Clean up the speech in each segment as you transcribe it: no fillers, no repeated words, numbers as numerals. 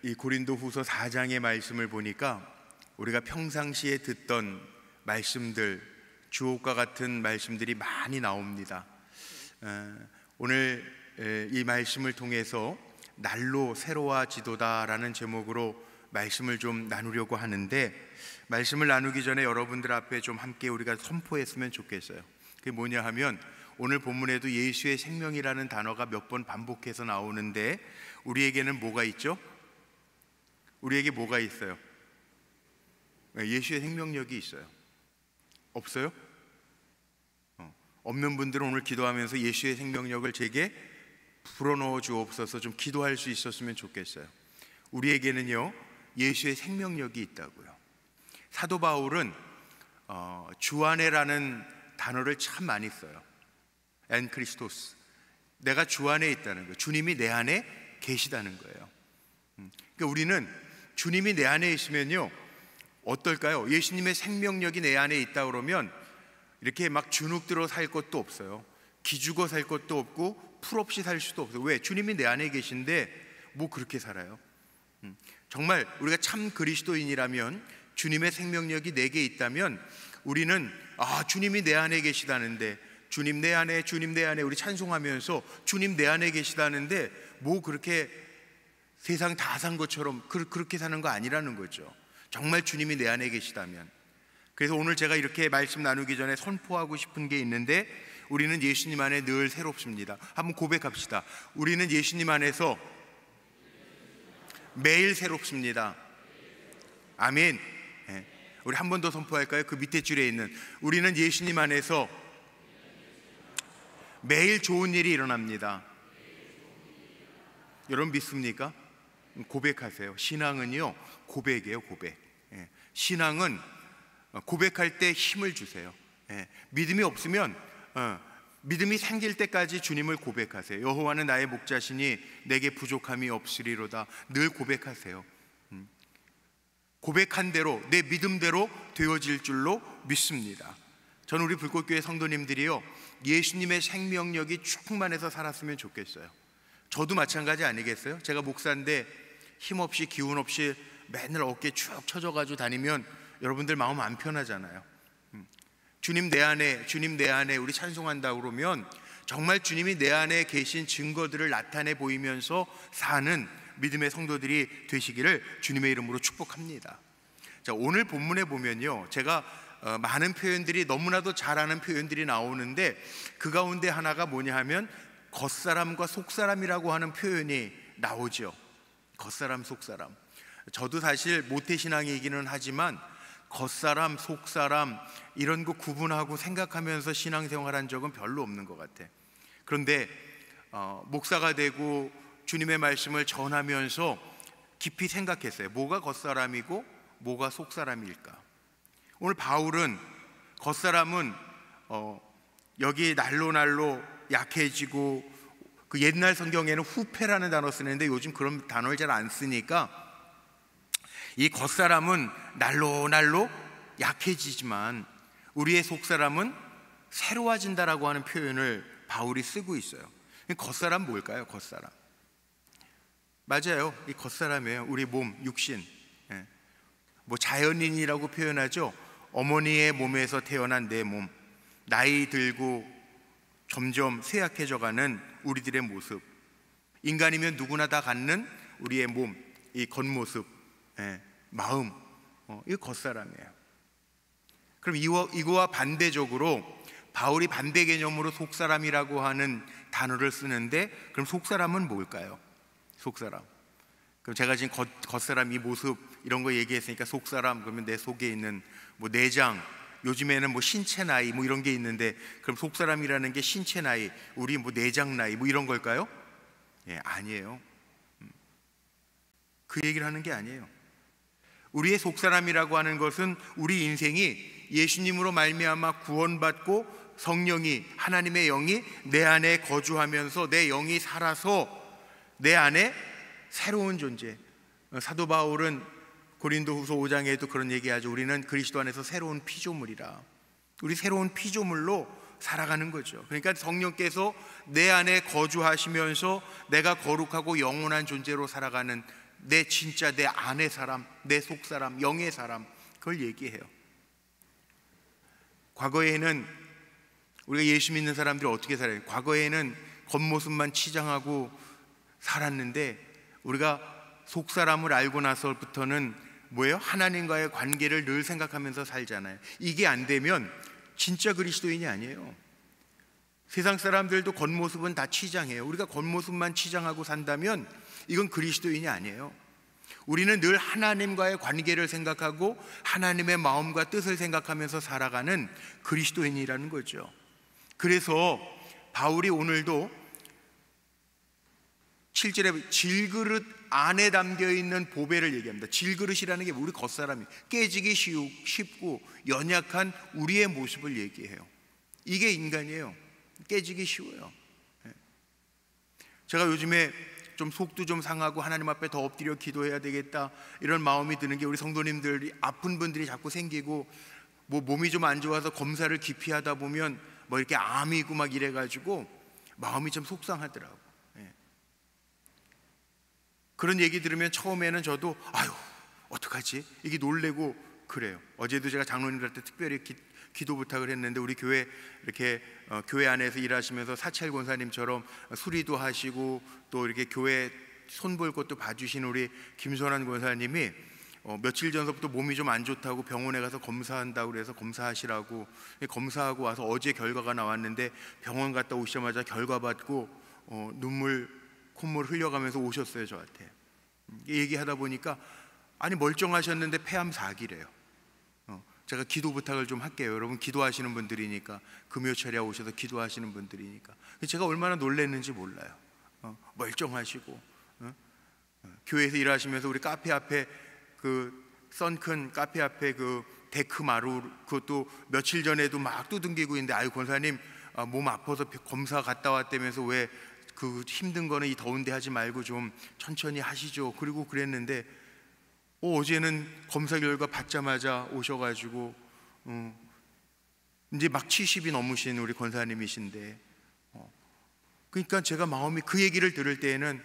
이 고린도후서 4장의 말씀을 보니까 우리가 평상시에 듣던 말씀들, 주옥과 같은 말씀들이 많이 나옵니다. 오늘 이 말씀을 통해서 날로 새로워지도다라는 제목으로 말씀을 좀 나누려고 하는데, 말씀을 나누기 전에 여러분들 앞에 좀 함께 우리가 선포했으면 좋겠어요. 그게 뭐냐 하면, 오늘 본문에도 예수의 생명이라는 단어가 몇 번 반복해서 나오는데 우리에게는 뭐가 있죠? 우리에게 뭐가 있어요? 예수의 생명력이 있어요. 없어요? 없는 분들은 오늘 기도하면서 예수의 생명력을 제게 불어넣어 주옵소서 좀 기도할 수 있었으면 좋겠어요. 우리에게는요, 예수의 생명력이 있다고요. 사도 바울은 주 안에라는 단어를 참 많이 써요. 엔 크리스토스, 내가 주 안에 있다는 거예요. 주님이 내 안에 계시다는 거예요. 그러니까 우리는 주님이 내 안에 있으면요, 어떨까요? 예수님의 생명력이 내 안에 있다 그러면 이렇게 막 주눅들어 살 것도 없어요. 기죽어 살 것도 없고 풀없이 살 수도 없어요. 왜? 주님이 내 안에 계신데 뭐 그렇게 살아요? 정말 우리가 참 그리스도인이라면, 주님의 생명력이 내게 있다면 우리는 주님이 내 안에 계시다는데, 주님 내 안에, 주님 내 안에, 우리 찬송하면서 주님 내 안에 계시다는데 뭐 그렇게 세상 다 산 것처럼 그렇게 사는 거 아니라는 거죠. 정말 주님이 내 안에 계시다면. 그래서 오늘 제가 이렇게 말씀 나누기 전에 선포하고 싶은 게 있는데, 우리는 예수님 안에 늘 새롭습니다. 한번 고백합시다. 우리는 예수님 안에서 매일 새롭습니다. 아멘. 우리 한 번 더 선포할까요? 그 밑에 줄에 있는, 우리는 예수님 안에서 매일 좋은 일이 일어납니다. 여러분 믿습니까? 고백하세요. 신앙은요, 고백이에요. 고백. 신앙은 고백할 때 힘을 주세요. 믿음이 없으면 믿음이 생길 때까지 주님을 고백하세요. 여호와는 나의 목자시니 내게 부족함이 없으리로다. 늘 고백하세요. 고백한 대로, 내 믿음대로 되어질 줄로 믿습니다. 저는 우리 불꽃교회 성도님들이요, 예수님의 생명력이 충만해서 살았으면 좋겠어요. 저도 마찬가지 아니겠어요? 제가 목사인데 힘없이 기운 없이 맨날 어깨 쭉 쳐져가지고 다니면 여러분들 마음 안 편하잖아요. 주님 내 안에, 주님 내 안에 우리 찬송한다 그러면 정말 주님이 내 안에 계신 증거들을 나타내 보이면서 사는 믿음의 성도들이 되시기를 주님의 이름으로 축복합니다. 자, 오늘 본문에 보면요, 제가 많은 표현들이, 너무나도 잘 아는 표현들이 나오는데 그 가운데 하나가 뭐냐 하면 겉사람과 속사람이라고 하는 표현이 나오죠. 겉사람, 속사람. 저도 사실 모태신앙이기는 하지만 겉사람, 속사람 이런 거 구분하고 생각하면서 신앙생활한 적은 별로 없는 것 같아. 그런데 목사가 되고 주님의 말씀을 전하면서 깊이 생각했어요. 뭐가 겉사람이고 뭐가 속사람일까? 오늘 바울은 겉사람은 여기 날로 약해지고, 그 옛날 성경에는 후패라는 단어 쓰는데 요즘 그런 단어를 잘 안 쓰니까 이 겉사람은 날로 약해지지만 우리의 속사람은 새로워진다라고 하는 표현을 바울이 쓰고 있어요. 겉사람 뭘까요? 겉사람, 맞아요, 이 겉사람이에요. 우리 몸, 육신. 뭐 자연인이라고 표현하죠. 어머니의 몸에서 태어난 내 몸, 나이 들고 점점 쇠약해져가는 우리들의 모습, 인간이면 누구나 다 갖는 우리의 몸, 이 겉모습, 마음, 이거 겉사람이에요. 그럼 이거와 반대적으로 바울이 반대 개념으로 속사람이라고 하는 단어를 쓰는데, 그럼 속사람은 뭘까요? 속사람. 그럼 제가 지금 겉사람 이 모습 이런 거 얘기했으니까 속사람 그러면 내 속에 있는 뭐 내장, 요즘에는 뭐 신체 나이 뭐 이런 게 있는데, 그럼 속사람이라는 게 신체 나이, 우리 뭐 내장 나이 뭐 이런 걸까요? 아니에요. 그 얘기를 하는 게 아니에요. 우리의 속사람이라고 하는 것은 우리 인생이 예수님으로 말미암아 구원받고 성령이, 하나님의 영이 내 안에 거주하면서 내 영이 살아서 내 안에 새로운 존재. 사도 바울은 고린도후서 5장에도 그런 얘기하죠. 우리는 그리스도 안에서 새로운 피조물이라. 우리 새로운 피조물로 살아가는 거죠. 그러니까 성령께서 내 안에 거주하시면서 내가 거룩하고 영원한 존재로 살아가는 내 진짜 내 안의 사람, 내 속사람, 영의 사람, 그걸 얘기해요. 과거에는 우리가 예수 믿는 사람들이 어떻게 살아요? 과거에는 겉모습만 치장하고 살았는데 우리가 속사람을 알고 나서부터는 뭐예요? 하나님과의 관계를 늘 생각하면서 살잖아요. 이게 안 되면 진짜 그리스도인이 아니에요. 세상 사람들도 겉모습은 다 치장해요. 우리가 겉모습만 치장하고 산다면 이건 그리스도인이 아니에요. 우리는 늘 하나님과의 관계를 생각하고 하나님의 마음과 뜻을 생각하면서 살아가는 그리스도인이라는 거죠. 그래서 바울이 오늘도 7절에 질그릇 안에 담겨있는 보배를 얘기합니다. 질그릇이라는 게 우리 겉사람이 깨지기 쉽고 연약한 우리의 모습을 얘기해요. 이게 인간이에요. 깨지기 쉬워요. 제가 요즘에 좀 속도 좀 상하고 하나님 앞에 더 엎드려 기도해야 되겠다 이런 마음이 드는 게, 우리 성도님들이 아픈 분들이 자꾸 생기고 뭐 몸이 좀 안 좋아서 검사를 깊이 하다 보면 뭐 이렇게 암이고 막 이래가지고 마음이 좀 속상하더라고. 그런 얘기 들으면 처음에는 저도 아유 어떡하지? 이게 놀래고 그래요. 어제도 제가 장로님들한테 특별히 기도 부탁을 했는데, 우리 교회 이렇게 교회 안에서 일하시면서 사찰 권사님처럼 수리도 하시고 또 이렇게 교회 손볼 것도 봐주신 우리 김선환 권사님이 며칠 전서부터 몸이 좀 안 좋다고 병원에 가서 검사한다고 그래서 검사하시라고 검사하고 와서 어제 결과가 나왔는데, 병원 갔다 오시자마자 결과 받고 눈물 콧물 흘려가면서 오셨어요. 저한테 얘기하다 보니까 아니 멀쩡하셨는데 폐암 4기래요. 제가 기도 부탁을 좀 할게요. 여러분 기도하시는 분들이니까, 금요철에 오셔서 기도하시는 분들이니까 제가 얼마나 놀랐는지 몰라요. 멀쩡하시고 교회에서 일하시면서 우리 카페 앞에 그 썬큰 카페 앞에 그 데크 마루, 그것도 며칠 전에도 막 두둥기고 있는데, 아유 권사님 몸 아파서 검사 갔다 왔다면서 왜 그 힘든 거는 이 더운데 하지 말고 좀 천천히 하시죠. 그리고 그랬는데 어제는 검사 결과 받자마자 오셔가지고 이제 막 70이 넘으신 우리 권사님이신데, 그러니까 제가 마음이, 그 얘기를 들을 때에는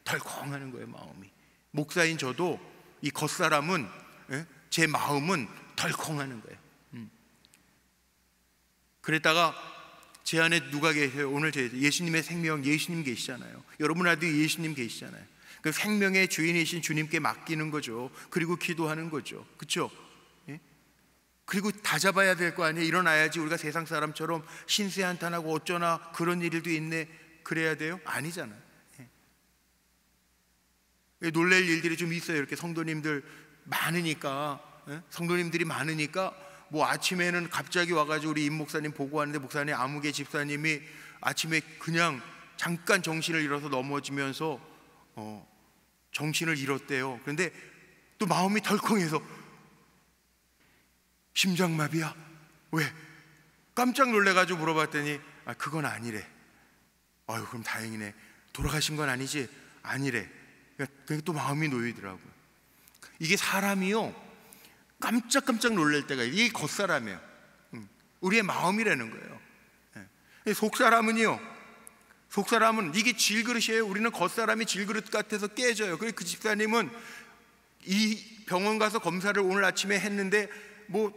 덜컹하는 거예요. 마음이, 목사인 저도 이 겉사람은 제 마음은 덜컹하는 거예요. 그랬다가 제 안에 누가 계세요? 오늘 예수님의 생명, 예수님 계시잖아요. 여러분 안에도 예수님 계시잖아요. 그 생명의 주인이신 주님께 맡기는 거죠. 그리고 기도하는 거죠. 그렇죠? 그리고 다 잡아야 될 거 아니에요. 일어나야지. 우리가 세상 사람처럼 신세 한탄하고 어쩌나 그런 일도 있네 그래야 돼요? 아니잖아요. 놀랄 일들이 좀 있어요. 이렇게 성도님들 많으니까, 성도님들이 많으니까 뭐 아침에는 갑자기 와가지고 우리 임 목사님 보고 하는데, 목사님 아무개 집사님이 아침에 그냥 잠깐 정신을 잃어서 넘어지면서 정신을 잃었대요. 그런데 또 마음이 덜컹해서 심장마비야? 왜? 깜짝 놀래가지고 물어봤더니 그건 아니래. 아유 그럼 다행이네. 돌아가신 건 아니지? 아니래. 그러니까 또 마음이 놓이더라고요. 이게 사람이요 깜짝깜짝 놀랄 때가, 이게 겉사람이에요. 우리의 마음이라는 거예요. 속사람은요, 속사람은 이게 질그릇이에요. 우리는 겉사람이 질그릇 같아서 깨져요. 그래서 그 집사님은 이 병원 가서 검사를 오늘 아침에 했는데 뭐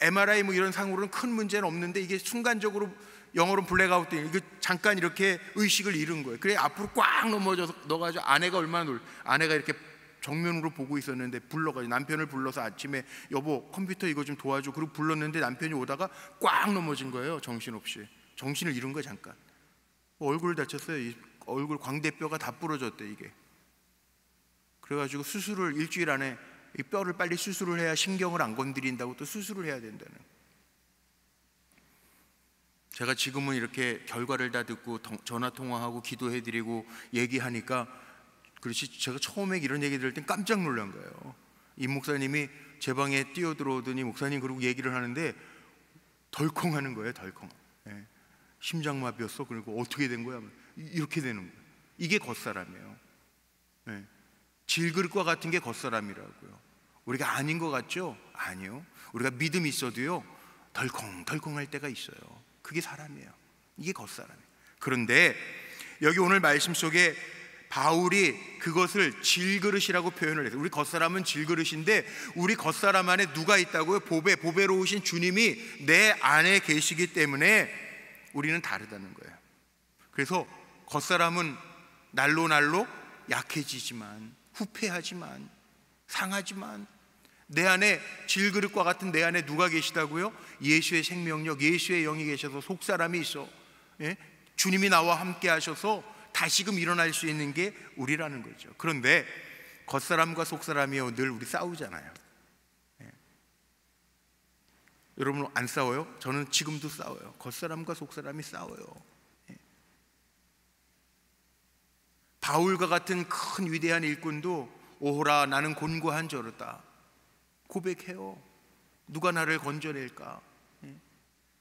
MRI 뭐 이런 상으로는 큰 문제는 없는데, 이게 순간적으로 영어로 블랙아웃 돼, 이거 잠깐 이렇게 의식을 잃은 거예요. 그래 앞으로 꽉 넘어져서 넣어가지고, 아내가 얼마나 아내가 이렇게 정면으로 보고 있었는데 불러가지고 남편을 불러서 아침에 여보 컴퓨터 이거 좀 도와줘. 그리고 불렀는데 남편이 오다가 꽉 넘어진 거예요. 정신없이 정신을 잃은 거예요. 잠깐 얼굴 다쳤어요. 이 얼굴 광대뼈가 다 부러졌대 이게. 그래가지고 수술을 일주일 안에, 이 뼈를 빨리 수술을 해야 신경을 안 건드린다고 또 수술을 해야 된다는. 제가 지금은 이렇게 결과를 다 듣고 전화통화하고 기도해드리고 얘기하니까, 그렇지 제가 처음에 이런 얘기 들을 땐 깜짝 놀란 거예요. 임 목사님이 제 방에 뛰어들어오더니 목사님 그러고 얘기를 하는데 덜컹하는 거예요. 덜컹. 심장마비였어. 그리고 어떻게 된 거야? 이렇게 되는 거예요. 이게 겉사람이에요. 질그릇과 같은 게 겉사람이라고요. 우리가 아닌 것 같죠? 아니요. 우리가 믿음이 있어도요 덜컹덜컹할 때가 있어요. 그게 사람이에요. 이게 겉사람이에요. 그런데 여기 오늘 말씀 속에 바울이 그것을 질그릇이라고 표현을 해서, 우리 겉사람은 질그릇인데 우리 겉사람 안에 누가 있다고요? 보배로우신 주님이 내 안에 계시기 때문에 우리는 다르다는 거예요. 그래서 겉사람은 날로 약해지지만, 후패하지만, 상하지만, 내 안에 질그릇과 같은 내 안에 누가 계시다고요? 예수의 생명력, 예수의 영이 계셔서 속사람이 있어. 주님이 나와 함께 하셔서 다시금 일어날 수 있는 게 우리라는 거죠. 그런데 겉사람과 속사람이요, 늘 우리 싸우잖아요. 여러분 안 싸워요? 저는 지금도 싸워요. 겉사람과 속사람이 싸워요. 바울과 같은 큰 위대한 일꾼도 오호라 나는 곤고한 저로다 고백해요. 누가 나를 건져낼까?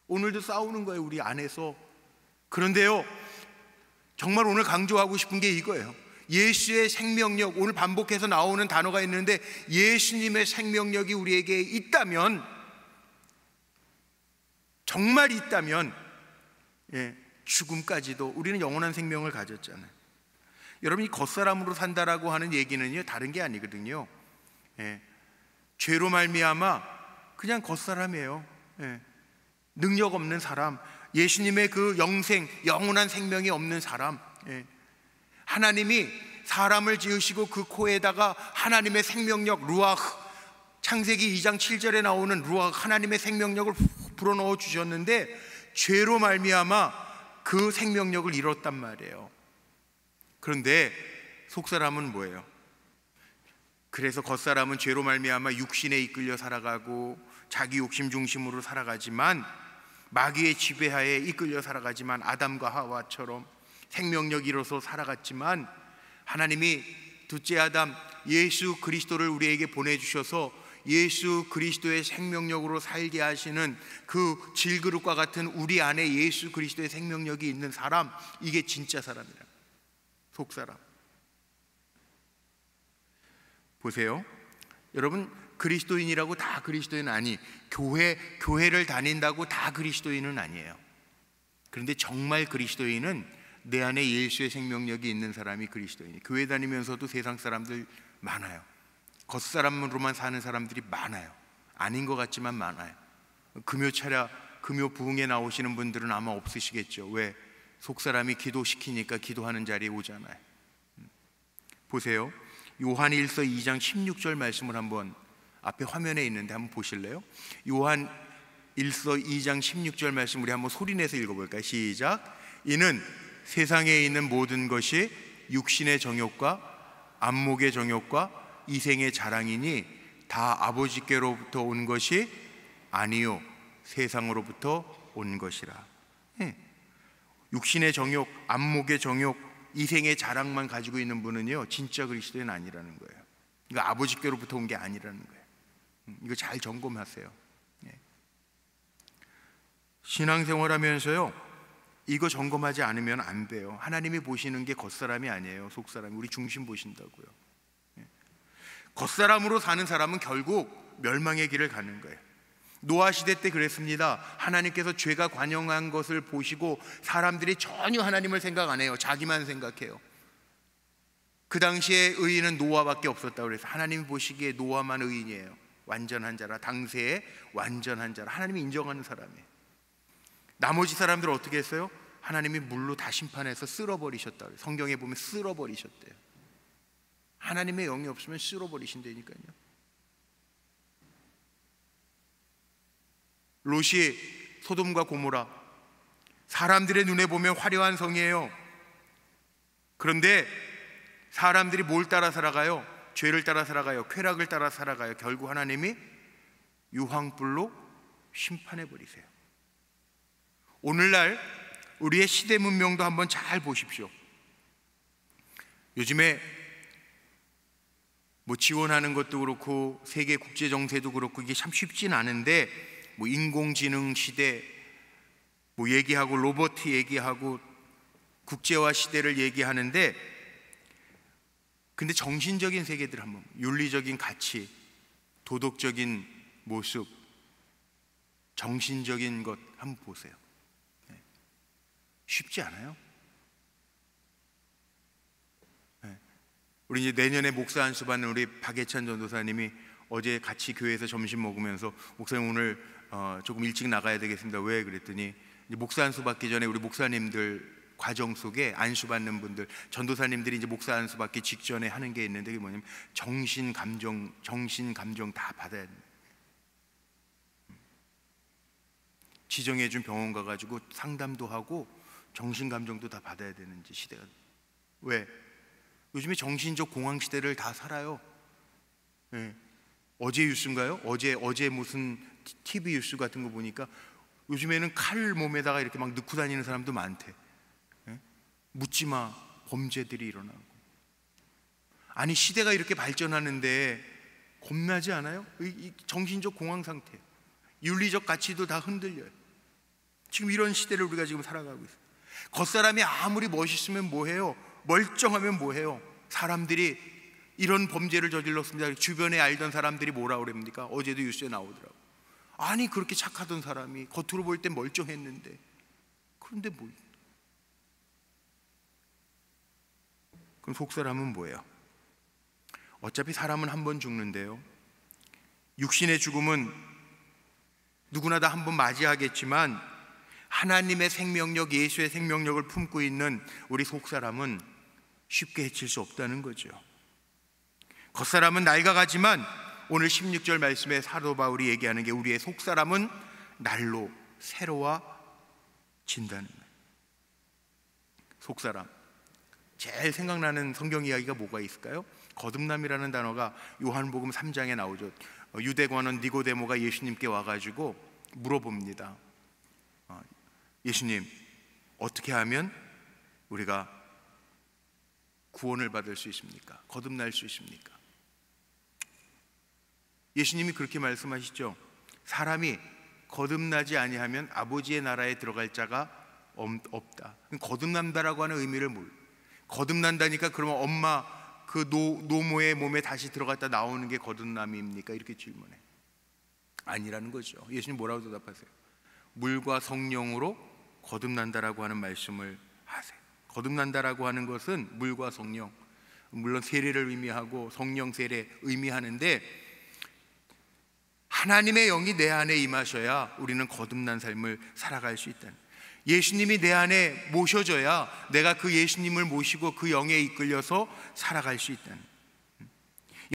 오늘도 싸우는 거예요, 우리 안에서. 그런데요, 정말 오늘 강조하고 싶은 게 이거예요. 예수의 생명력, 오늘 반복해서 나오는 단어가 있는데 예수님의 생명력이 우리에게 있다면, 정말 있다면, 죽음까지도 우리는 영원한 생명을 가졌잖아요. 여러분, 이 겉사람으로 산다라고 하는 얘기는요, 다른 게 아니거든요. 죄로 말미암아 그냥 겉사람이에요. 능력 없는 사람, 예수님의 그 영원한 생명이 없는 사람. 하나님이 사람을 지으시고 그 코에다가 하나님의 생명력 루아흐, 창세기 2장 7절에 나오는 루아흐, 하나님의 생명력을 불어넣어 주셨는데 죄로 말미암아 그 생명력을 잃었단 말이에요. 그런데 속사람은 뭐예요? 그래서 겉사람은 죄로 말미암아 육신에 이끌려 살아가고 자기 욕심 중심으로 살아가지만, 마귀의 지배하에 이끌려 살아가지만, 아담과 하와처럼 생명력 잃어서 살아갔지만, 하나님이 둘째 아담 예수 그리스도를 우리에게 보내주셔서 예수 그리스도의 생명력으로 살게 하시는 그 질그릇과 같은 우리 안에 예수 그리스도의 생명력이 있는 사람, 이게 진짜 사람이라. 속사람. 보세요, 여러분, 그리스도인이라고 다 그리스도인 아니, 교회를 다닌다고 다 그리스도인은 아니에요. 그런데 정말 그리스도인은 내 안에 예수의 생명력이 있는 사람이 그리스도인이에요. 교회 다니면서도 세상 사람들 많아요. 겉사람으로만 사는 사람들이 많아요. 아닌 것 같지만 많아요. 금요 부흥에 나오시는 분들은 아마 없으시겠죠. 왜? 속사람이 기도시키니까 기도하는 자리에 오잖아요. 보세요, 요한 1서 2장 16절 말씀을 한번, 앞에 화면에 있는데 한번 보실래요? 요한 1서 2장 16절 말씀 우리 한번 소리내서 읽어볼까요? 시작. 이는 세상에 있는 모든 것이 육신의 정욕과 안목의 정욕과 이생의 자랑이니 다 아버지께로부터 온 것이 아니요 세상으로부터 온 것이라. 육신의 정욕, 안목의 정욕, 이생의 자랑만 가지고 있는 분은요, 진짜 그리스도인 아니라는 거예요. 이거 아버지께로부터 온 게 아니라는 거예요. 이거 잘 점검하세요. 신앙생활하면서요, 이거 점검하지 않으면 안 돼요. 하나님이 보시는 게 겉사람이 아니에요. 속사람이. 우리 중심 보신다고요. 겉사람으로 사는 사람은 결국 멸망의 길을 가는 거예요. 노아 시대 때 그랬습니다. 하나님께서 죄가 관영한 것을 보시고 사람들이 전혀 하나님을 생각 안 해요. 자기만 생각해요. 그 당시에 의인은 노아밖에 없었다고 그래서 하나님이 보시기에 노아만 의인이에요. 완전한 자라, 당세에 완전한 자라, 하나님이 인정하는 사람이에요. 나머지 사람들은 어떻게 했어요? 하나님이 물로 다 심판해서 쓸어버리셨다. 성경에 보면 쓸어버리셨대요. 하나님의 영이 없으면 쓸어버리신다니까요. 롯이 소돔과 고모라, 사람들의 눈에 보면 화려한 성이에요. 그런데 사람들이 뭘 따라 살아가요? 죄를 따라 살아가요. 쾌락을 따라 살아가요. 결국 하나님이 유황불로 심판해 버리세요. 오늘날 우리의 시대 문명도 한번 잘 보십시오. 요즘에 지원하는 것도 그렇고 세계 국제 정세도 그렇고 이게 참 쉽진 않은데, 인공지능 시대 얘기하고 로봇 얘기하고 국제화 시대를 얘기하는데, 근데 정신적인 세계들 한번, 윤리적인 가치, 도덕적인 모습, 정신적인 것 한번 보세요. 쉽지 않아요. 우리 이제 내년에 목사 안수 받는 우리 박예찬 전도사님이 어제 같이 교회에서 점심 먹으면서 목사님 오늘 조금 일찍 나가야 되겠습니다. 왜? 그랬더니 이제 목사 안수 받기 전에 우리 목사님들 과정 속에 안수 받는 분들, 전도사님들이 이제 목사 안수 받기 직전에 하는 게 있는데, 그게 뭐냐면 정신 감정 다 받아야 됩니다. 지정해 준 병원 가가지고 상담도 하고 정신 감정도 다 받아야 되는 시대가. 왜? 요즘에 정신적 공황 시대를 다 살아요. 예. 어제 뉴스인가요? 어제 무슨 TV 뉴스 같은 거 보니까 요즘에는 칼 몸에다가 이렇게 막 넣고 다니는 사람도 많대. 예? 묻지마 범죄들이 일어나고. 아니 시대가 이렇게 발전하는데 겁나지 않아요? 이 정신적 공황 상태, 윤리적 가치도 다 흔들려요. 지금 이런 시대를 우리가 지금 살아가고 있어요. 겉사람이 아무리 멋있으면 뭐해요? 멀쩡하면 뭐해요? 사람들이 이런 범죄를 저질렀습니다. 주변에 알던 사람들이 뭐라 그럽니까? 어제도 뉴스에 나오더라고. 아니 그렇게 착하던 사람이 겉으로 볼 땐 멀쩡했는데, 그런데 뭐? 그럼 속사람은 뭐예요? 어차피 사람은 한 번 죽는데요, 육신의 죽음은 누구나 다 한 번 맞이하겠지만 하나님의 생명력, 예수의 생명력을 품고 있는 우리 속사람은 쉽게 해칠 수 없다는 거죠. 겉사람은 낡아가지만 오늘 16절 말씀에 사도 바울이 얘기하는 게 우리의 속사람은 날로 새로워진다는 거예요. 속사람, 제일 생각나는 성경 이야기가 뭐가 있을까요? 거듭남이라는 단어가 요한복음 3장에 나오죠. 유대관원 니고데모가 예수님께 와가지고 물어봅니다. 예수님, 어떻게 하면 우리가 구원을 받을 수 있습니까? 거듭날 수 있습니까? 예수님이 그렇게 말씀하시죠. 사람이 거듭나지 아니하면 아버지의 나라에 들어갈 자가 없다. 거듭난다라고 하는 의미를 몰라. 거듭난다니까 그러면 엄마 그 노모의 몸에 다시 들어갔다 나오는 게 거듭남입니까? 이렇게 질문해. 아니라는 거죠. 예수님 뭐라고 대답하세요? 물과 성령으로 거듭난다라고 하는 말씀을 하세요. 거듭난다라고 하는 것은 물과 성령, 물론 세례를 의미하고 성령 세례 의미하는데, 하나님의 영이 내 안에 임하셔야 우리는 거듭난 삶을 살아갈 수 있다는, 예수님이 내 안에 모셔져야 내가 그 예수님을 모시고 그 영에 이끌려서 살아갈 수 있다는.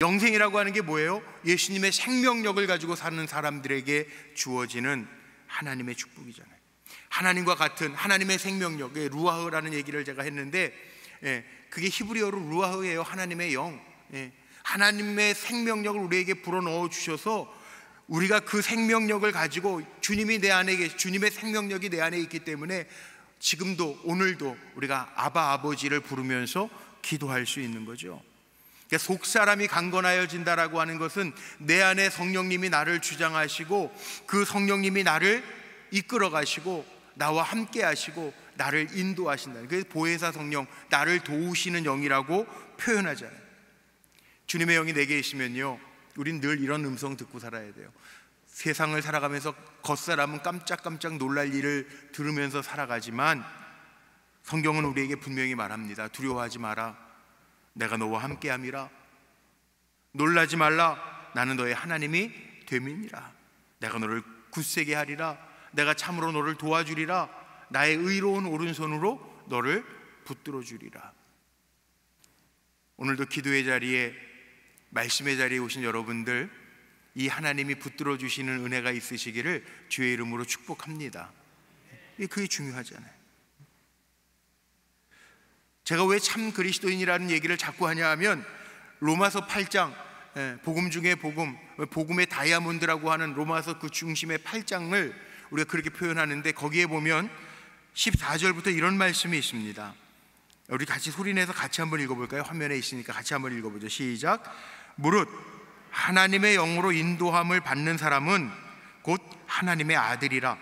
영생이라고 하는 게 뭐예요? 예수님의 생명력을 가지고 사는 사람들에게 주어지는 하나님의 축복이잖아요. 하나님과 같은 하나님의 생명력, 루아흐라는 얘기를 제가 했는데, 그게 히브리어로 루아흐예요. 하나님의 영. 하나님의 생명력을 우리에게 불어넣어 주셔서 우리가 그 생명력을 가지고 주님이 내 안에 주님의 생명력이 내 안에 있기 때문에 지금도 오늘도 우리가 아바 아버지를 부르면서 기도할 수 있는 거죠. 그러니까 속사람이 강건하여진다라고 하는 것은 내 안에 성령님이 나를 주장하시고 그 성령님이 나를 이끌어 가시고 나와 함께 하시고 나를 인도하신다. 그래서 보혜사 성령, 나를 도우시는 영이라고 표현하잖아요. 주님의 영이 내게 있으면요, 우린 늘 이런 음성 듣고 살아야 돼요. 세상을 살아가면서 겉사람은 깜짝깜짝 놀랄 일을 들으면서 살아가지만 성경은 우리에게 분명히 말합니다. 두려워하지 마라, 내가 너와 함께함이라. 놀라지 말라, 나는 너의 하나님이 됨이니라. 내가 너를 굳세게 하리라. 내가 참으로 너를 도와주리라. 나의 의로운 오른손으로 너를 붙들어 주리라. 오늘도 기도의 자리에, 말씀의 자리에 오신 여러분들, 이 하나님이 붙들어 주시는 은혜가 있으시기를 주의 이름으로 축복합니다. 그게 중요하잖아요. 제가 왜 참 그리스도인이라는 얘기를 자꾸 하냐 하면, 로마서 8장, 복음 중에 복음, 복음의 다이아몬드라고 하는 로마서 그 중심의 8장을 우리가 그렇게 표현하는데, 거기에 보면 14절부터 이런 말씀이 있습니다. 우리 같이 소리내서 같이 한번 읽어볼까요? 화면에 있으니까 같이 한번 읽어보죠. 시작. 무릇 하나님의 영으로 인도함을 받는 사람은 곧 하나님의 아들이라.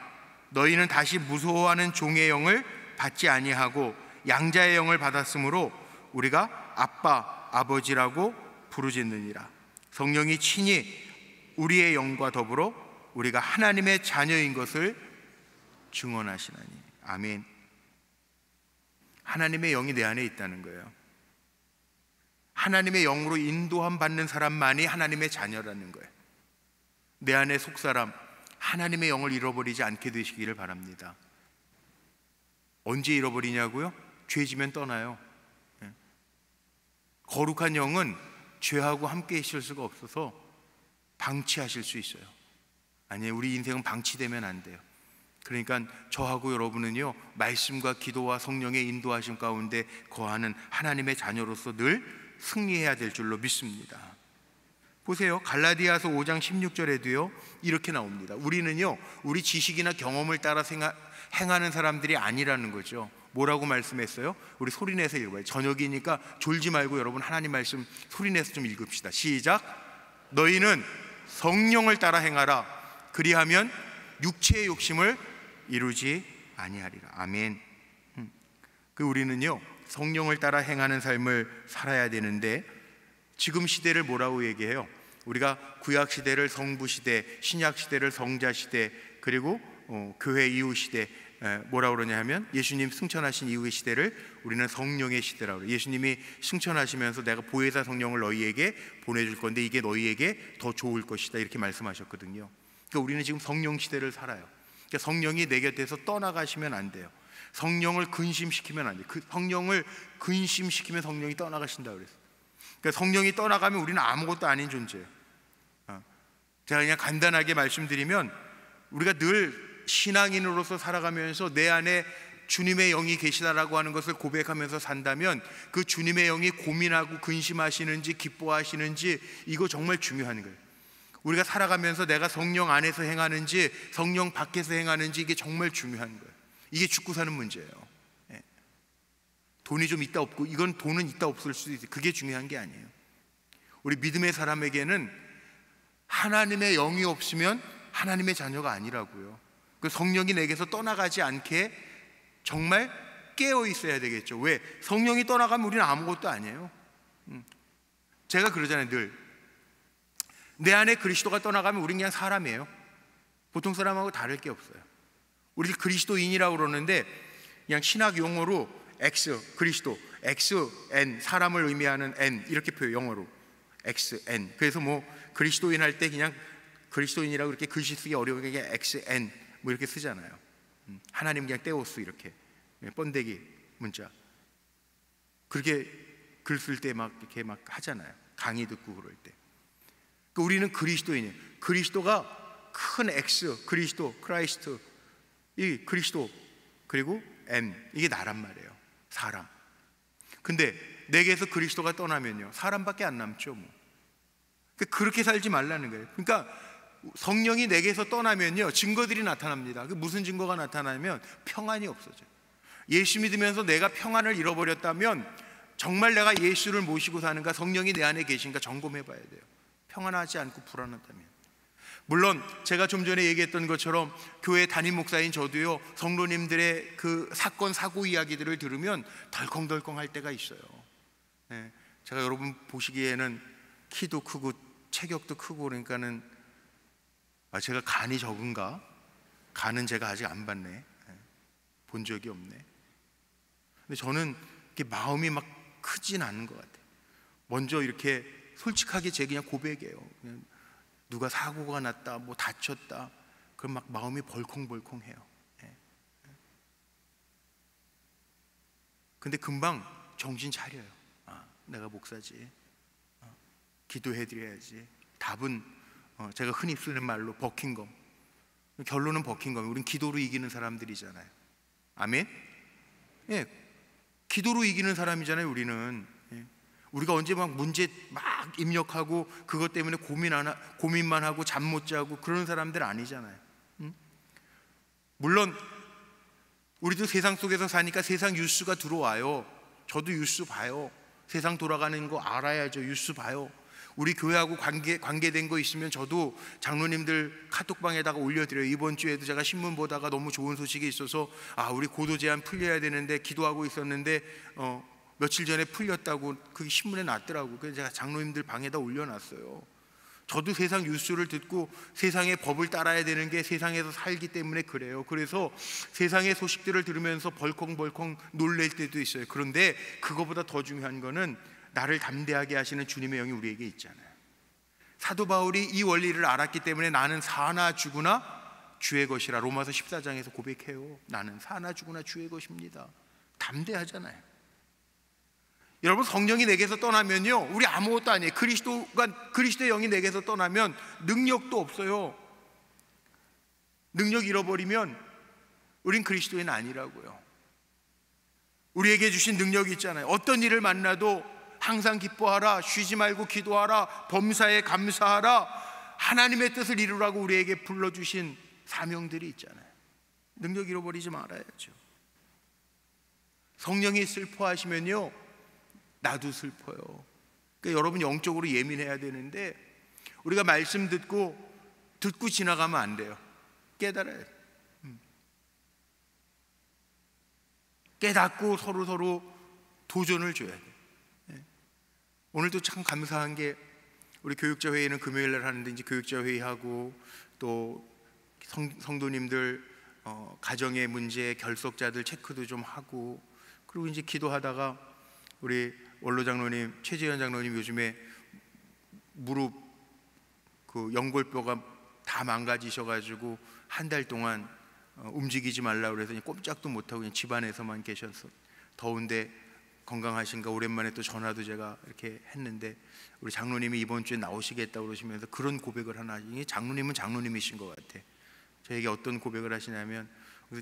너희는 다시 무서워하는 종의 영을 받지 아니하고 양자의 영을 받았으므로 우리가 아빠, 아버지라고 부르짖느니라. 성령이 친히 우리의 영과 더불어 우리가 하나님의 자녀인 것을 증언하시나니. 아멘. 하나님의 영이 내 안에 있다는 거예요. 하나님의 영으로 인도함 받는 사람만이 하나님의 자녀라는 거예요. 내 안의 속사람, 하나님의 영을 잃어버리지 않게 되시기를 바랍니다. 언제 잃어버리냐고요? 죄지면 떠나요. 거룩한 영은 죄하고 함께 있을 수가 없어서 방치하실 수 있어요. 아니에요, 우리 인생은 방치되면 안 돼요. 그러니까 저하고 여러분은요, 말씀과 기도와 성령의 인도하심 가운데 거하는 하나님의 자녀로서 늘 승리해야 될 줄로 믿습니다. 보세요, 갈라디아서 5장 16절에도요 이렇게 나옵니다. 우리는요, 우리 지식이나 경험을 따라 행하는 사람들이 아니라는 거죠. 뭐라고 말씀했어요? 우리 소리내서 읽어봐요. 저녁이니까 졸지 말고 여러분 하나님 말씀 소리내서 좀 읽읍시다. 시작. 너희는 성령을 따라 행하라. 그리하면 육체의 욕심을 이루지 아니하리라. 아멘. 우리는요, 성령을 따라 행하는 삶을 살아야 되는데, 지금 시대를 뭐라고 얘기해요? 우리가 구약 시대를 성부 시대, 신약 시대를 성자 시대, 그리고 교회 이후 시대, 뭐라고 그러냐 하면 예수님 승천하신 이후의 시대를 우리는 성령의 시대라고 그래요. 예수님이 승천하시면서 내가 보혜사 성령을 너희에게 보내줄 건데 이게 너희에게 더 좋을 것이다, 이렇게 말씀하셨거든요. 그러니까 우리는 지금 성령 시대를 살아요. 그러니까 성령이 내 곁에서 떠나가시면 안 돼요. 성령을 근심시키면 안 돼요. 그 성령을 근심시키면 성령이 떠나가신다고 그랬어요. 그러니까 성령이 떠나가면 우리는 아무것도 아닌 존재예요. 제가 그냥 간단하게 말씀드리면, 우리가 늘 신앙인으로서 살아가면서 내 안에 주님의 영이 계시다라고 하는 것을 고백하면서 산다면, 그 주님의 영이 고민하고 근심하시는지 기뻐하시는지, 이거 정말 중요한 거예요. 우리가 살아가면서 내가 성령 안에서 행하는지 성령 밖에서 행하는지, 이게 정말 중요한 거예요. 이게 죽고 사는 문제예요. 돈이 좀 있다 없고, 이건 돈은 있다 없을 수도 있어요. 그게 중요한 게 아니에요. 우리 믿음의 사람에게는 하나님의 영이 없으면 하나님의 자녀가 아니라고요. 그 성령이 내게서 떠나가지 않게 정말 깨어 있어야 되겠죠. 왜? 성령이 떠나가면 우리는 아무것도 아니에요. 제가 그러잖아요, 늘. 내 안에 그리스도가 떠나가면 우리는 그냥 사람이에요. 보통 사람하고 다를 게 없어요. 우리 그리스도인이라고 그러는데, 그냥 신학 용어로 X, 그리스도, XN, 사람을 의미하는 N, 이렇게 표현, 영어로 XN. 그래서 뭐 그리스도인 할 때 그냥 그리스도인이라고 이렇게 글씨 쓰기 어려우니까 그냥 XN 뭐 이렇게 쓰잖아요. 하나님 그냥 떼오스, 이렇게 번데기 문자. 그렇게 글 쓸 때 막 이렇게 막 하잖아요. 강의 듣고 그럴 때. 그러니까 우리는 그리스도인이에요. 그리스도가 큰 X, 그리스도, 크라이스트, 이 그리스도, 그리고 N, 이게 나란 말이에요. 사람. 근데 내게서 그리스도가 떠나면요, 사람밖에 안 남죠. 뭐. 그렇게 살지 말라는 거예요. 그러니까 성령이 내게서 떠나면요, 증거들이 나타납니다. 무슨 증거가 나타나면 평안이 없어져요. 예수 믿으면서 내가 평안을 잃어버렸다면, 정말 내가 예수를 모시고 사는가, 성령이 내 안에 계신가 점검해 봐야 돼요. 평안하지 않고 불안하다면. 물론 제가 좀 전에 얘기했던 것처럼 교회 담임 목사인 저도요, 성도님들의 그 사건 사고 이야기들을 들으면 덜컹덜컹 할 때가 있어요. 제가 여러분 보시기에는 키도 크고 체격도 크고 그러니까는 제가 간이 적은가? 간은 제가 아직 안 봤네. 본 적이 없네. 근데 저는 이렇게 마음이 막 크진 않은 것 같아요. 먼저 이렇게 솔직하게 제 그냥 고백이에요. 그냥 누가 사고가 났다, 뭐 다쳤다, 그럼 막 마음이 벌컹벌컹해요. 근데 금방 정신 차려요. 내가 목사지. 기도해드려야지. 답은 제가 흔히 쓰는 말로 버킹검. 결론은 버킹검. 우린 기도로 이기는 사람들이잖아요. 아멘? 예, 기도로 이기는 사람이잖아요. 우리는. 우리가 언제 막 문제 막 입력하고 그것 때문에 고민만 하고 잠 못 자고 그런 사람들 아니잖아요. 물론 우리도 세상 속에서 사니까 세상 뉴스가 들어와요. 저도 뉴스 봐요. 세상 돌아가는 거 알아야죠. 뉴스 봐요. 우리 교회하고 관계된 거 있으면 저도 장로님들 카톡방에다가 올려드려요. 이번 주에도 제가 신문 보다가 너무 좋은 소식이 있어서 우리 고도 제한 풀려야 되는데 기도하고 있었는데 며칠 전에 풀렸다고 그게 신문에 났더라고요. 그래서 제가 장로님들 방에다 올려놨어요. 저도 세상 뉴스를 듣고 세상의 법을 따라야 되는 게 세상에서 살기 때문에 그래요. 그래서 세상의 소식들을 들으면서 벌컹벌컹 놀랄 때도 있어요. 그런데 그거보다 더 중요한 거는 나를 담대하게 하시는 주님의 영이 우리에게 있잖아요. 사도 바울이 이 원리를 알았기 때문에 나는 사나 죽으나 주의 것이라 로마서 14장에서 고백해요. 나는 사나 죽으나 주의 것입니다. 담대하잖아요. 여러분, 성령이 내게서 떠나면요, 우리 아무것도 아니에요. 그리스도의 영이 내게서 떠나면 능력도 없어요. 능력 잃어버리면 우린 그리스도인 아니라고요. 우리에게 주신 능력이 있잖아요. 어떤 일을 만나도 항상 기뻐하라, 쉬지 말고 기도하라, 범사에 감사하라, 하나님의 뜻을 이루라고 우리에게 불러주신 사명들이 있잖아요. 능력 잃어버리지 말아야죠. 성령이 슬퍼하시면요, 나도 슬퍼요. 그러니까 여러분, 영적으로 예민해야 되는데 우리가 말씀 듣고 지나가면 안 돼요. 깨달아야 돼요. 깨닫고 서로 도전을 줘야 돼요. 오늘도 참 감사한 게, 우리 교육자 회의는 금요일날 하는데 이제 교육자 회의하고 또 성도님들 가정의 문제 결석자들 체크도 좀 하고, 그리고 이제 기도하다가 우리 원로 장로님, 최재현 장로님 요즘에 무릎 그 연골뼈가 다 망가지셔가지고 한 달 동안 움직이지 말라고 그래서 꼼짝도 못하고 그냥 집안에서만 계셔서, 더운데 건강하신가 오랜만에 또 전화도 제가 이렇게 했는데 우리 장로님이 이번 주에 나오시겠다고 그러시면서 그런 고백을 하나, 장로님은 장로님이신 것 같아. 저에게 어떤 고백을 하시냐면,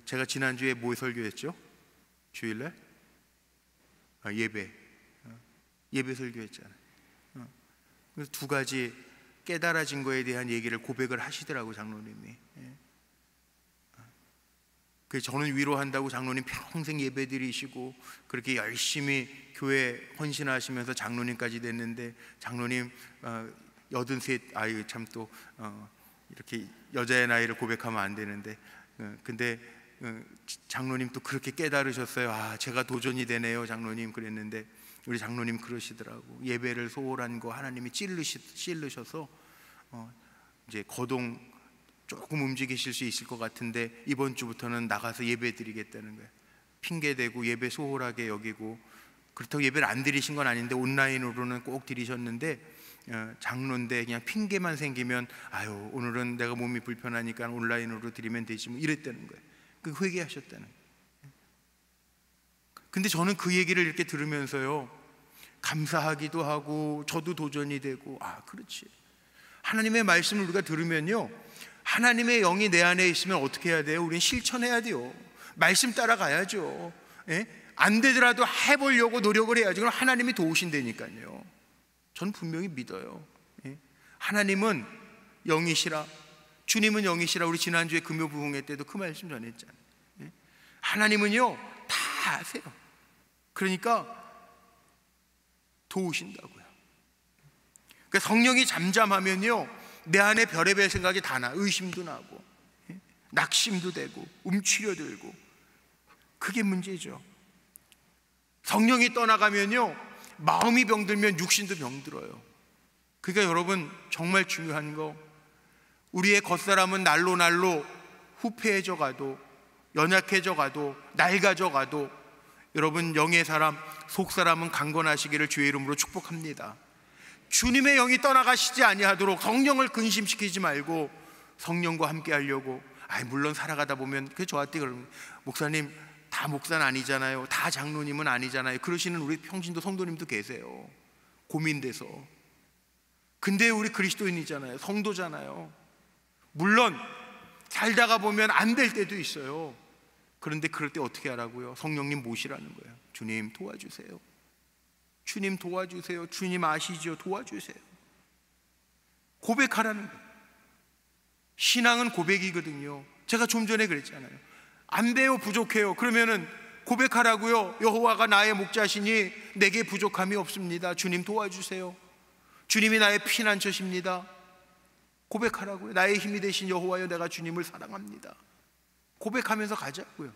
제가 지난주에 뭐 설교했죠? 주일날? 예배 설교했잖아요. 그래서 두 가지 깨달아진 거에 대한 얘기를 고백을 하시더라고, 장로님이. 그래서 저는 위로한다고 장로님 평생 예배 드리시고 그렇게 열심히 교회 헌신하시면서 장로님까지 됐는데, 장로님 83, 아유 참 또 이렇게 여자의 나이를 고백하면 안 되는데, 근데 장로님 또 그렇게 깨달으셨어요. 아, 제가 도전이 되네요 장로님. 그랬는데 우리 장로님 그러시더라고. 예배를 소홀한 거 하나님이 찔르셔서 이제 거동 조금 움직이실 수 있을 것 같은데 이번 주부터는 나가서 예배 드리겠다는 거예요. 핑계대고 예배 소홀하게 여기고, 그렇다고 예배를 안 드리신 건 아닌데 온라인으로는 꼭 드리셨는데, 장로인데 그냥 핑계만 생기면 아유 오늘은 내가 몸이 불편하니까 온라인으로 드리면 되지 뭐 이랬다는 거예요. 그 회개하셨다는 거예요. 근데 저는 그 얘기를 이렇게 들으면서요, 감사하기도 하고 저도 도전이 되고, 아 그렇지, 하나님의 말씀을 우리가 들으면요, 하나님의 영이 내 안에 있으면 어떻게 해야 돼요? 우리는 실천해야 돼요. 말씀 따라가야죠. 안 되더라도 해보려고 노력을 해야지. 그럼 하나님이 도우신다니까요. 전 분명히 믿어요. 하나님은 영이시라, 주님은 영이시라. 우리 지난주에 금요부흥회 때도 그 말씀 전했잖아요. 하나님은요 다 아세요. 그러니까 도우신다고요. 그러니까 성령이 잠잠하면요, 내 안에 별의별 생각이 다 나. 의심도 나고 낙심도 되고 움츠려 들고, 그게 문제죠. 성령이 떠나가면요, 마음이 병들면 육신도 병들어요. 그러니까 여러분, 정말 중요한 거, 우리의 겉사람은 날로 후패해져 가도, 연약해져 가도, 낡아져 가도, 여러분 영의 사람, 속사람은 강건하시기를 주의 이름으로 축복합니다. 주님의 영이 떠나가시지 아니하도록 성령을 근심시키지 말고 성령과 함께 하려고. 물론 살아가다 보면 그 저한테 그러면, 목사님 다 목사는 아니잖아요, 다 장로님은 아니잖아요, 그러시는 우리 평신도 성도님도 계세요. 고민돼서. 근데 우리 그리스도인이잖아요, 성도잖아요. 물론 살다가 보면 안 될 때도 있어요. 그런데 그럴 때 어떻게 하라고요? 성령님 모시라는 거예요. 주님 도와주세요, 주님 도와주세요, 주님 아시죠, 도와주세요. 고백하라는 거예요. 신앙은 고백이거든요. 제가 좀 전에 그랬잖아요. 안 돼요, 부족해요. 그러면은 고백하라고요. 여호와가 나의 목자시니 내게 부족함이 없습니다. 주님 도와주세요. 주님이 나의 피난처십니다. 고백하라고요. 나의 힘이 되신 여호와여, 내가 주님을 사랑합니다. 고백하면서 가자고요.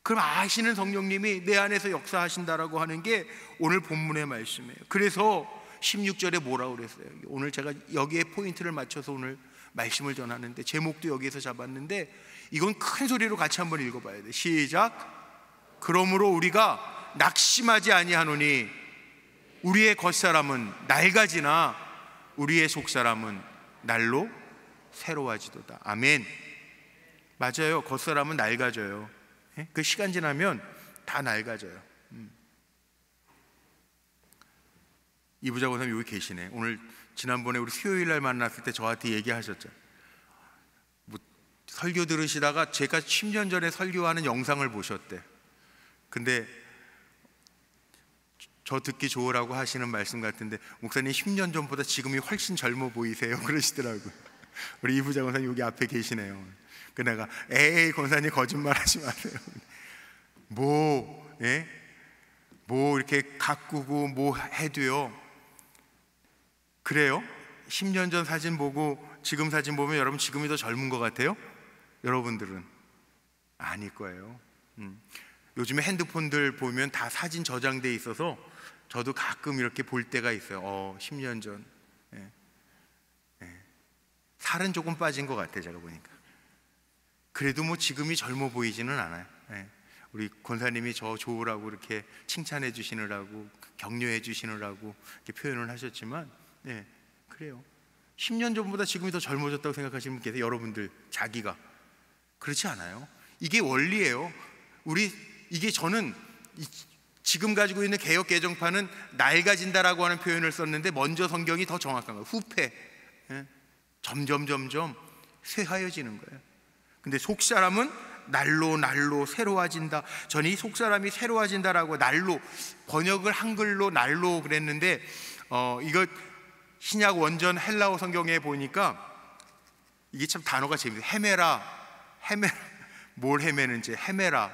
그럼 아시는 성령님이 내 안에서 역사하신다라고 하는 게 오늘 본문의 말씀이에요. 그래서 16절에 뭐라고 그랬어요? 오늘 제가 여기에 포인트를 맞춰서 오늘 말씀을 전하는데, 제목도 여기에서 잡았는데 이건 큰 소리로 같이 한번 읽어봐야 돼. 시작. 그러므로 우리가 낙심하지 아니하노니 우리의 겉사람은 낡아지나 우리의 속사람은 날로 새로워지도다. 아멘. 맞아요. 겉사람은 낡아져요. 그 시간 지나면 다 낡아져요. 이부자 권사님 여기 계시네. 오늘 지난번에 우리 수요일 날 만났을 때 저한테 얘기하셨죠. 뭐 설교 들으시다가 제가 10년 전에 설교하는 영상을 보셨대. 근데 저 듣기 좋으라고 하시는 말씀 같은데, 목사님 10년 전보다 지금이 훨씬 젊어 보이세요 그러시더라고요. 우리 이부자 권사님 여기 앞에 계시네요. 그 내가 에이 권사님 거짓말하지 마세요. 뭐 이렇게 가꾸고 뭐 해도요. 그래요? 10년 전 사진 보고 지금 사진 보면 여러분 지금이 더 젊은 것 같아요? 여러분들은 아닐 거예요. 요즘에 핸드폰들 보면 다 사진 저장돼 있어서 저도 가끔 이렇게 볼 때가 있어요. 10년 전. 살은 조금 빠진 것 같아요, 제가 보니까. 그래도 뭐 지금이 젊어 보이지는 않아요. 우리 권사님이 저 좋으라고 이렇게 칭찬해 주시느라고, 격려해 주시느라고 이렇게 표현을 하셨지만, 그래요. 10년 전보다 지금이 더 젊어졌다고 생각하시는 분 계세요? 여러분들 자기가. 그렇지 않아요. 이게 원리예요. 이게 저는 지금 가지고 있는 개역 개정판은 낡아진다라고 하는 표현을 썼는데, 먼저 성경이 더 정확한 거예요. 후패. 점점 쇠하여지는 거예요. 근데 속사람은 날로 새로워진다. 저는 이 속사람이 새로워진다라고 날로, 번역을 한글로 날로 그랬는데, 이거 신약 원전 헬라어 성경에 보니까 이게 참 단어가 재밌어요. 헤메라, 뭘 헤매는지. 헤메라,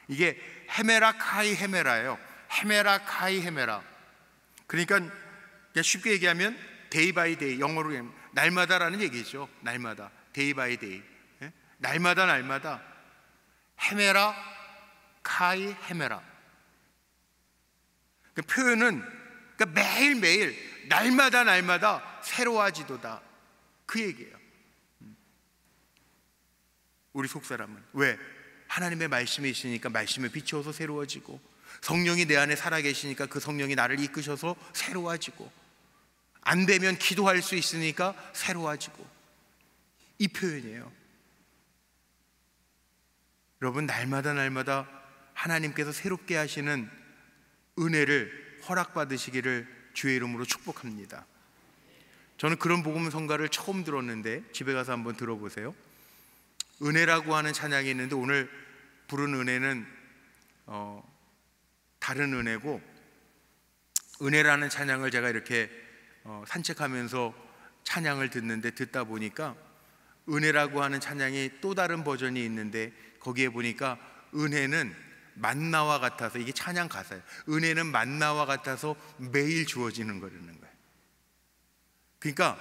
이게 헤메라 카이 헤메라예요. 헤메라 카이 헤메라. 그러니까 그냥 쉽게 얘기하면 데이 바이 데이, 영어로 날마다라는 얘기죠. 날마다, 데이 바이 데이. 날마다 헤메라 카이 헤메라. 그 표현은 그러니까 매일매일 날마다 새로워지도다, 그 얘기예요. 우리 속사람은 왜? 하나님의 말씀이 있으니까 말씀에 비추어서 새로워지고, 성령이 내 안에 살아계시니까 그 성령이 나를 이끄셔서 새로워지고, 안 되면 기도할 수 있으니까 새로워지고, 이 표현이에요. 여러분, 날마다 하나님께서 새롭게 하시는 은혜를 허락받으시기를 주의 이름으로 축복합니다. 저는 그런 복음 성가를 처음 들었는데 집에 가서 한번 들어보세요. 은혜라고 하는 찬양이 있는데, 오늘 부른 은혜는 다른 은혜고, 은혜라는 찬양을 제가 이렇게 산책하면서 찬양을 듣다 보니까 은혜라고 하는 찬양이 또 다른 버전이 있는데, 거기에 보니까 은혜는 만나와 같아서, 이게 찬양 가사예요. 은혜는 만나와 같아서 매일 주어지는 거라는 거예요. 그러니까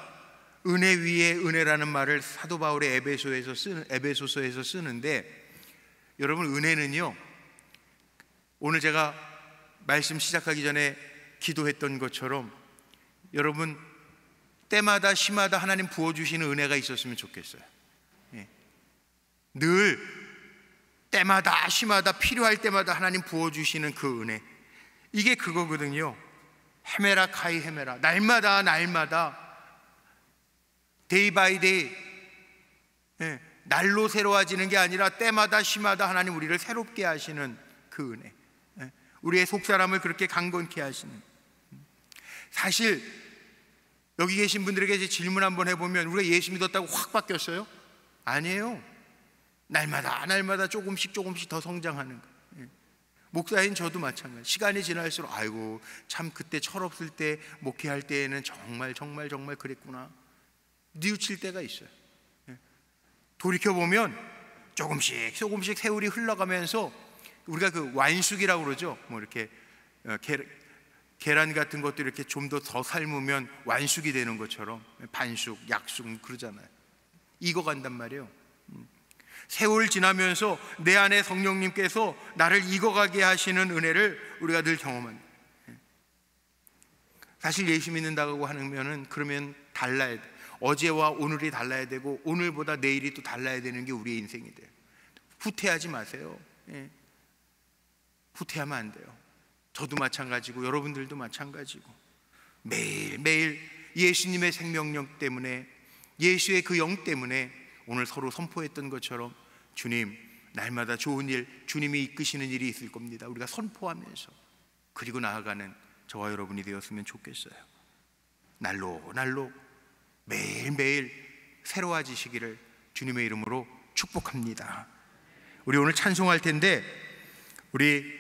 은혜 위에 은혜라는 말을 사도 바울이 에베소서에서 쓰는데, 여러분, 은혜는요, 오늘 제가 말씀 시작하기 전에 기도했던 것처럼 여러분 때마다 시마다 하나님 부어주시는 은혜가 있었으면 좋겠어요. 늘 때마다 시마다 필요할 때마다 하나님 부어주시는 그 은혜, 이게 그거거든요. 헤메라 카이 헤메라, 날마다 데이 바이 데이, 날로 새로워지는 게 아니라 때마다 시마다 하나님 우리를 새롭게 하시는 그 은혜, 우리의 속사람을 그렇게 강건케 하시는. 사실 여기 계신 분들에게 이제 질문 한번 해보면, 우리가 예수 믿었다고 확 바뀌었어요? 아니에요. 날마다 조금씩 더 성장하는 거예요. 목사인 저도 마찬가지. 시간이 지날수록 아이고 참 그때 철없을 때 목회할 때에는 정말 그랬구나, 뉘우칠 때가 있어요. 돌이켜보면 조금씩 세월이 흘러가면서 우리가 그 완숙이라고 그러죠. 뭐 이렇게 계란 같은 것도 이렇게 좀 더 삶으면 완숙이 되는 것처럼, 반숙, 약숙 그러잖아요. 익어간단 말이에요. 세월 지나면서 내 안에 성령님께서 나를 익어가게 하시는 은혜를 우리가 늘 경험합니다. 사실 예수 믿는다고 하면은 그러면 달라야 돼. 어제와 오늘이 달라야 되고, 오늘보다 내일이 또 달라야 되는 게 우리의 인생이 돼요. 후퇴하지 마세요. 후퇴하면 안 돼요. 저도 마찬가지고 여러분들도 마찬가지고 매일매일 예수님의 생명력 때문에, 예수의 그 영 때문에 오늘 서로 선포했던 것처럼 주님, 날마다 좋은 일, 주님이 이끄시는 일이 있을 겁니다. 우리가 선포하면서 그리고 나아가는 저와 여러분이 되었으면 좋겠어요. 날로 날로 매일매일 새로워지시기를 주님의 이름으로 축복합니다. 우리 오늘 찬송할 텐데 우리